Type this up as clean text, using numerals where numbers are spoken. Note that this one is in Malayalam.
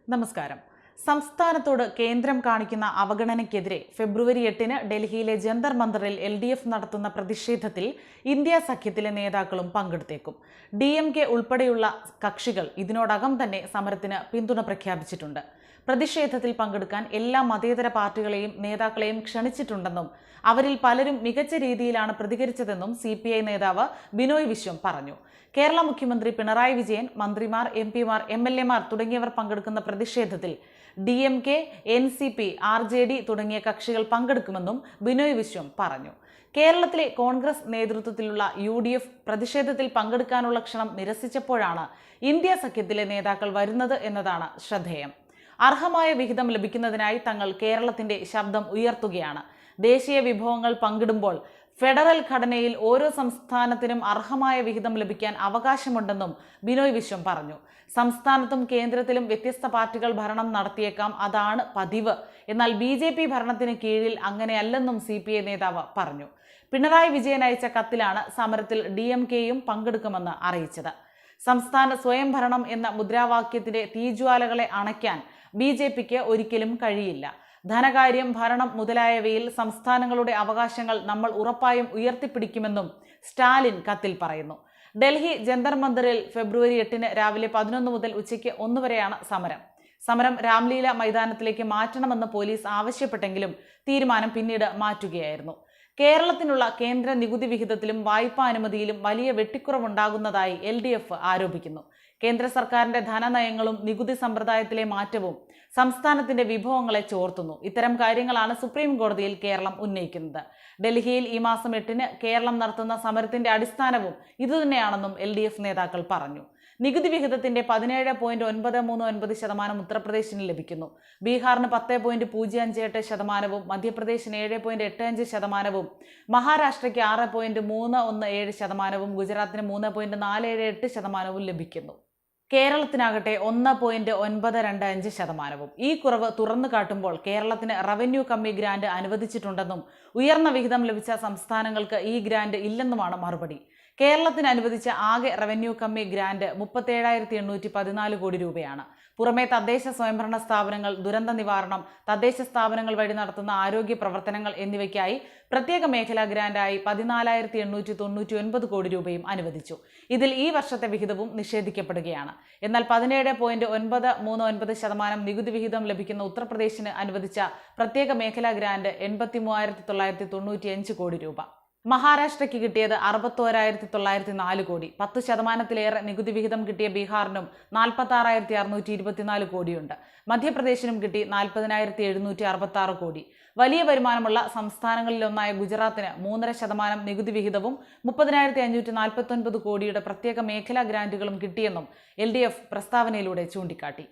നമസ്കാരം. സംസ്ഥാനത്തോട് കേന്ദ്രം കാണിക്കുന്ന അവഗണനയ്ക്കെതിരെ ഫെബ്രുവരി 8-ന് ഡൽഹിയിലെ ജന്തർ മന്ദറിൽ LDF നടത്തുന്ന പ്രതിഷേധത്തിൽ ഇന്ത്യ സഖ്യത്തിലെ നേതാക്കളും പങ്കെടുത്തേക്കും. DMK ഉൾപ്പെടെയുള്ള കക്ഷികൾ ഇതിനോടകം തന്നെ സമരത്തിന് പിന്തുണ പ്രഖ്യാപിച്ചിട്ടുണ്ട്. പ്രതിഷേധത്തിൽ പങ്കെടുക്കാൻ എല്ലാ മതേതര പാർട്ടികളെയും നേതാക്കളെയും ക്ഷണിച്ചിട്ടുണ്ടെന്നും അവരിൽ പലരും മികച്ച രീതിയിലാണ് പ്രതികരിച്ചതെന്നും CPI നേതാവ് ബിനോയ് വിശ്വം പറഞ്ഞു. കേരള മുഖ്യമന്ത്രി പിണറായി വിജയൻ, മന്ത്രിമാർ, MP-മാർ, MLA-മാർ തുടങ്ങിയവർ പങ്കെടുക്കുന്ന പ്രതിഷേധത്തിൽ DMK, NCP, RJD തുടങ്ങിയ കക്ഷികൾ പങ്കെടുക്കുമെന്നും ബിനോയ് വിശ്വം പറഞ്ഞു. കേരളത്തിലെ കോൺഗ്രസ് നേതൃത്വത്തിലുള്ള UDF പ്രതിഷേധത്തിൽ പങ്കെടുക്കാനുള്ള ക്ഷണം നിരസിച്ചപ്പോഴാണ് ഇന്ത്യ സഖ്യത്തിലെ നേതാക്കൾ വരുന്നത് എന്നതാണ് ശ്രദ്ധേയം. അർഹമായ വിഹിതം ലഭിക്കുന്നതിനായി തങ്ങൾ കേരളത്തിന്റെ ശബ്ദം ഉയർത്തുകയാണ്. ദേശീയ വിഭവങ്ങൾ പങ്കിടുമ്പോൾ ഫെഡറൽ ഘടനയിൽ ഓരോ സംസ്ഥാനത്തിനും അർഹമായ വിഹിതം ലഭിക്കാൻ അവകാശമുണ്ടെന്നും ബിനോയ് വിശ്വം പറഞ്ഞു. സംസ്ഥാനത്തും കേന്ദ്രത്തിലും വ്യത്യസ്ത പാർട്ടികൾ ഭരണം നടത്തിയേക്കാം, അതാണ് പതിവ്. എന്നാൽ BJP ഭരണത്തിന് കീഴിൽ അങ്ങനെയല്ലെന്നും CPI നേതാവ് പറഞ്ഞു. പിണറായി വിജയൻ അയച്ച കത്തിലാണ് സമരത്തിൽ DMK-യും പങ്കെടുക്കുമെന്ന് അറിയിച്ചത്. സംസ്ഥാന സ്വയം ഭരണം എന്ന മുദ്രാവാക്യത്തിന്റെ തീജ്വാലകളെ അണയ്ക്കാൻ BJP-ക്ക് ഒരിക്കലും കഴിയില്ല. ധനകാര്യം, ഭരണം മുതലായവയിൽ സംസ്ഥാനങ്ങളുടെ അവകാശങ്ങൾ നമ്മൾ ഉറപ്പായും ഉയർത്തിപ്പിടിക്കുമെന്നും സ്റ്റാലിൻ കത്തിൽ പറയുന്നു. ഡൽഹി ജന്തർ മന്ദറിൽ ഫെബ്രുവരി 8-ന് രാവിലെ 11 മുതൽ ഉച്ചയ്ക്ക് 1 വരെയാണ് സമരം രാംലീല മൈതാനത്തിലേക്ക് മാറ്റണമെന്ന് പോലീസ് ആവശ്യപ്പെട്ടെങ്കിലും തീരുമാനം പിന്നീട് മാറ്റുകയായിരുന്നു. കേരളത്തിനുള്ള കേന്ദ്ര നികുതി വിഹിതത്തിലും വായ്പാ അനുമതിയിലും വലിയ വെട്ടിക്കുറവുണ്ടാകുന്നതായി LDF ആരോപിക്കുന്നു. കേന്ദ്ര സർക്കാരിന്റെ ധനനയങ്ങളും നികുതി സമ്പ്രദായത്തിലെ മാറ്റവും സംസ്ഥാനത്തിന്റെ വിഭവങ്ങളെ ചോർത്തുന്നു. ഇത്തരം കാര്യങ്ങളാണ് സുപ്രീം കോടതിയിൽ കേരളം ഉന്നയിക്കുന്നത്. ഡൽഹിയിൽ ഈ മാസം 8-ന് കേരളം നടത്തുന്ന സമരത്തിന്റെ അടിസ്ഥാനവും ഇതുതന്നെയാണെന്നും LDF നേതാക്കൾ പറഞ്ഞു. നികുതി വിഹിതത്തിന്റെ 17.939% ഉത്തർപ്രദേശിന് ലഭിക്കുന്നു. ബീഹാറിന് 10.058%, മധ്യപ്രദേശിന് 7.85%, മഹാരാഷ്ട്രയ്ക്ക് 6.317%, ഗുജറാത്തിന് 3.478% ലഭിക്കുന്നു. കേരളത്തിനാകട്ടെ 1.925%. ഈ കുറവ് തുറന്നു കാട്ടുമ്പോൾ കേരളത്തിന് റവന്യൂ കമ്മി ഗ്രാന്റ് അനുവദിച്ചിട്ടുണ്ടെന്നും ഉയർന്ന വിഹിതം ലഭിച്ച സംസ്ഥാനങ്ങൾക്ക് ഈ ഗ്രാന്റ് ഇല്ലെന്നുമാണ് മറുപടി. കേരളത്തിന് അനുവദിച്ച ആകെ റവന്യൂ കമ്മി ഗ്രാന്റ് 37,814 കോടി രൂപയാണ്. പുറമെ തദ്ദേശ സ്വയംഭരണ സ്ഥാപനങ്ങൾ, ദുരന്ത നിവാരണം, തദ്ദേശ സ്ഥാപനങ്ങൾ വഴി നടത്തുന്ന ആരോഗ്യ പ്രവർത്തനങ്ങൾ എന്നിവയ്ക്കായി പ്രത്യേക മേഖലാ ഗ്രാന്റായി 14,899 കോടി രൂപയും അനുവദിച്ചു. ഇതിൽ ഈ വർഷത്തെ വിഹിതവും നിഷേധിക്കപ്പെടുകയാണ്. എന്നാൽ 17.939% നികുതി വിഹിതം ലഭിക്കുന്ന ഉത്തർപ്രദേശിന് അനുവദിച്ച പ്രത്യേക മേഖലാ ഗ്രാന്റ് 83,995 കോടി രൂപ. മഹാരാഷ്ട്രയ്ക്ക് കിട്ടിയത് 61,904 കോടി. 10%-ലേറെ നികുതി വിഹിതം കിട്ടിയ ബീഹാറിനും 46,624 കോടിയുണ്ട്. മധ്യപ്രദേശിനും കിട്ടി 40,766 കോടി. വലിയ വരുമാനമുള്ള സംസ്ഥാനങ്ങളിലൊന്നായ ഗുജറാത്തിന് 3.5% നികുതി വിഹിതവും 30,549 കോടിയുടെ പ്രത്യേക മേഖലാ ഗ്രാന്റുകളും കിട്ടിയെന്നും LDF പ്രസ്താവനയിലൂടെ ചൂണ്ടിക്കാട്ടി.